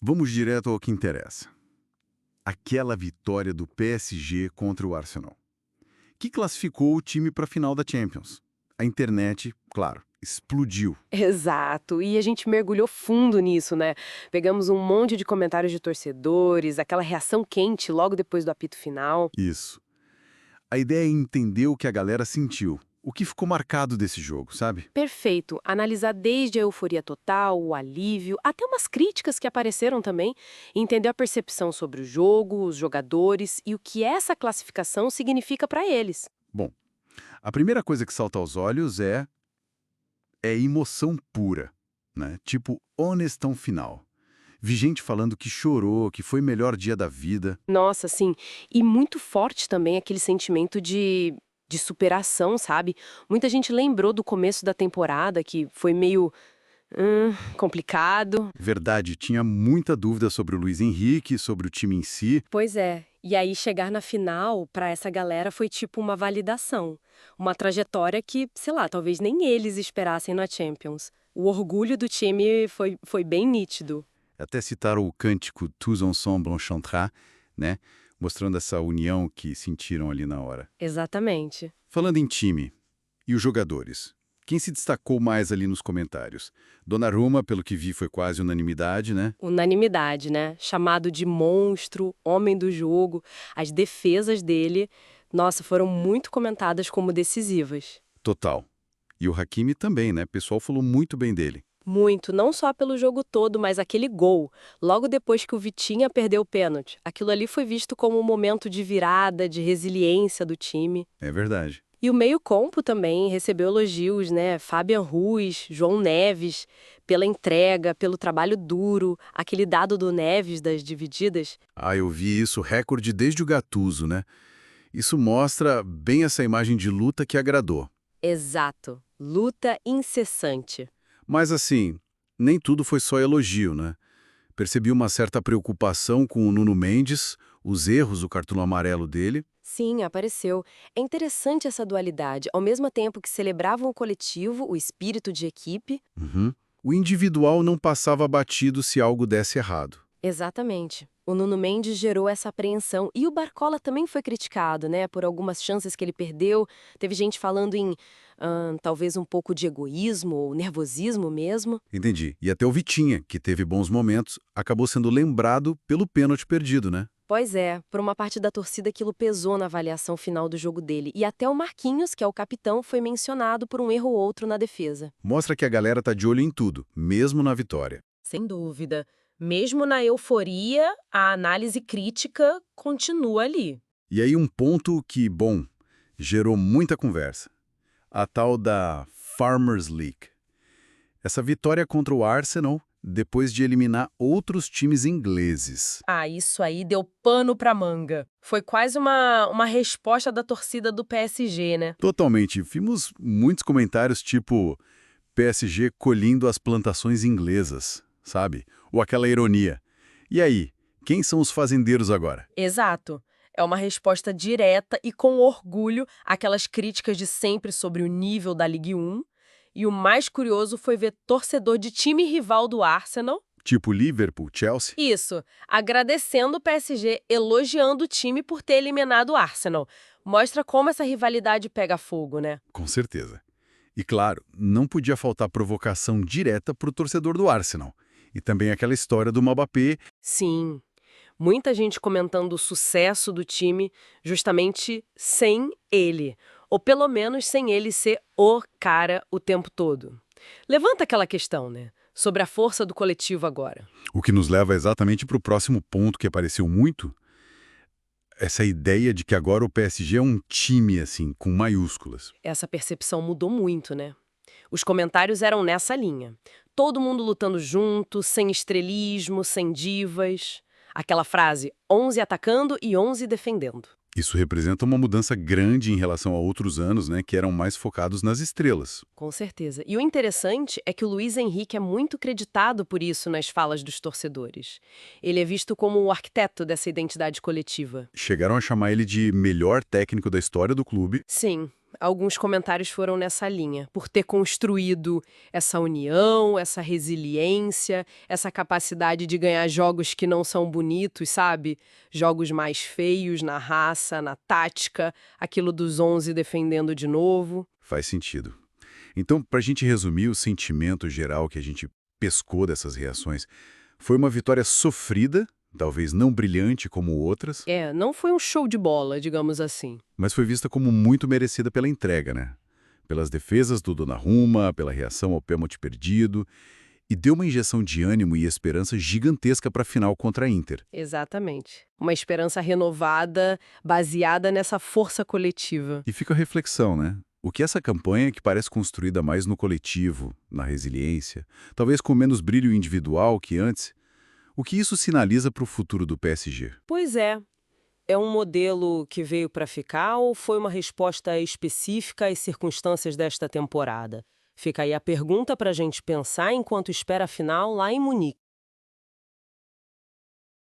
Vamos direto ao que interessa. Aquela vitória do PSG contra o Arsenal, que classificou o time para a final da Champions. A internet, claro, explodiu. Exato, e a gente mergulhou fundo nisso, né? Pegamos um monte de comentários de torcedores, aquela reação quente logo depois do apito final. Isso. A ideia é entender o que a galera sentiu, o que ficou marcado desse jogo, sabe? Perfeito, analisar desde a euforia total, o alívio, até umas críticas que apareceram também, e entender a percepção sobre o jogo, os jogadores e o que essa classificação significa para eles. Bom, a primeira coisa que salta aos olhos é emoção pura, né? Tipo, honestão final. Vi gente falando que chorou, que foi o melhor dia da vida. Nossa, sim. E muito forte também aquele sentimento de superação, sabe? Muita gente lembrou do começo da temporada, que foi meio complicado. Verdade, tinha muita dúvida sobre o Luiz Henrique, sobre o time em si. Pois é. E aí chegar na final, pra essa galera, foi tipo uma validação. Uma trajetória que, sei lá, talvez nem eles esperassem na Champions. O orgulho do time foi bem nítido. Até citaram o cântico Tous ensemble on chantera, né? Mostrando essa união que sentiram ali na hora. Exatamente. Falando em time, e os jogadores? Quem se destacou mais ali nos comentários? Donnarumma, pelo que vi, foi quase unanimidade, né? Unanimidade, né? Chamado de monstro, homem do jogo. As defesas dele, nossa, foram muito comentadas como decisivas. Total. E o Hakimi também, né? O pessoal falou muito bem dele. Muito, não só pelo jogo todo, mas aquele gol, logo depois que o Vitinha perdeu o pênalti. Aquilo ali foi visto como um momento de virada, de resiliência do time. É verdade. E o meio-campo também recebeu elogios, né? Fabian Ruiz, João Neves, pela entrega, pelo trabalho duro, aquele dado do Neves das divididas. Ah, eu vi isso, recorde desde o Gattuso, né? Isso mostra bem essa imagem de luta que agradou. Exato. Luta incessante. Mas assim, nem tudo foi só elogio, né? Percebi uma certa preocupação com o Nuno Mendes, os erros do cartão amarelo dele. Sim, apareceu. É interessante essa dualidade. Ao mesmo tempo que celebravam o coletivo, o espírito de equipe. Uhum. O individual não passava batido se algo desse errado. Exatamente. O Nuno Mendes gerou essa apreensão. E o Barcola também foi criticado, né? Por algumas chances que ele perdeu. Teve gente falando em talvez um pouco de egoísmo ou nervosismo mesmo. Entendi. E até o Vitinha, que teve bons momentos, acabou sendo lembrado pelo pênalti perdido, né? Pois é, por uma parte da torcida aquilo pesou na avaliação final do jogo dele. E até o Marquinhos, que é o capitão, foi mencionado por um erro ou outro na defesa. Mostra que a galera tá de olho em tudo, mesmo na vitória. Sem dúvida. Mesmo na euforia, a análise crítica continua ali. E aí um ponto que, bom, gerou muita conversa. A tal da Farmers League. Essa vitória contra o Arsenal, depois de eliminar outros times ingleses. Ah, isso aí deu pano pra manga. Foi quase uma resposta da torcida do PSG, né? Totalmente. Vimos muitos comentários tipo PSG colhendo as plantações inglesas, sabe? Ou aquela ironia. E aí, quem são os fazendeiros agora? Exato. É uma resposta direta e com orgulho àquelas críticas de sempre sobre o nível da Ligue 1. E o mais curioso foi ver torcedor de time rival do Arsenal. Tipo Liverpool, Chelsea? Isso, agradecendo o PSG, elogiando o time por ter eliminado o Arsenal. Mostra como essa rivalidade pega fogo, né? Com certeza. E claro, não podia faltar provocação direta para o torcedor do Arsenal. E também aquela história do Mbappé. Sim, muita gente comentando o sucesso do time justamente sem ele. Ou pelo menos sem ele ser o cara o tempo todo. Levanta aquela questão, né? Sobre a força do coletivo agora. O que nos leva exatamente para o próximo ponto que apareceu muito. Essa ideia de que agora o PSG é um time, assim, com maiúsculas. Essa percepção mudou muito, né? Os comentários eram nessa linha. Todo mundo lutando junto, sem estrelismo, sem divas. Aquela frase, 11 atacando e 11 defendendo. Isso representa uma mudança grande em relação a outros anos, né, que eram mais focados nas estrelas. Com certeza. E o interessante é que o Luiz Henrique é muito creditado por isso nas falas dos torcedores. Ele é visto como o arquiteto dessa identidade coletiva. Chegaram a chamar ele de melhor técnico da história do clube. Sim, alguns comentários foram nessa linha, por ter construído essa união, essa resiliência, essa capacidade de ganhar jogos que não são bonitos, sabe? Jogos mais feios na raça, na tática, aquilo dos 11 defendendo de novo. Faz sentido. Então, para a gente resumir o sentimento geral que a gente pescou dessas reações, foi uma vitória sofrida, talvez não brilhante como outras, Não foi um show de bola, digamos assim. mas foi vista como muito merecida pela entrega, né? Pelas defesas do Donnarumma, pela reação ao pênalti perdido, e deu uma injeção de ânimo e esperança gigantesca para a final contra a Inter. Exatamente. Uma esperança renovada, baseada nessa força coletiva. E fica a reflexão, né? O que essa campanha, que parece construída mais no coletivo, na resiliência, talvez com menos brilho individual que antes, o que isso sinaliza para o futuro do PSG? Pois é. É um modelo que veio para ficar ou foi uma resposta específica às circunstâncias desta temporada? Fica aí a pergunta para a gente pensar enquanto espera a final lá em Munique.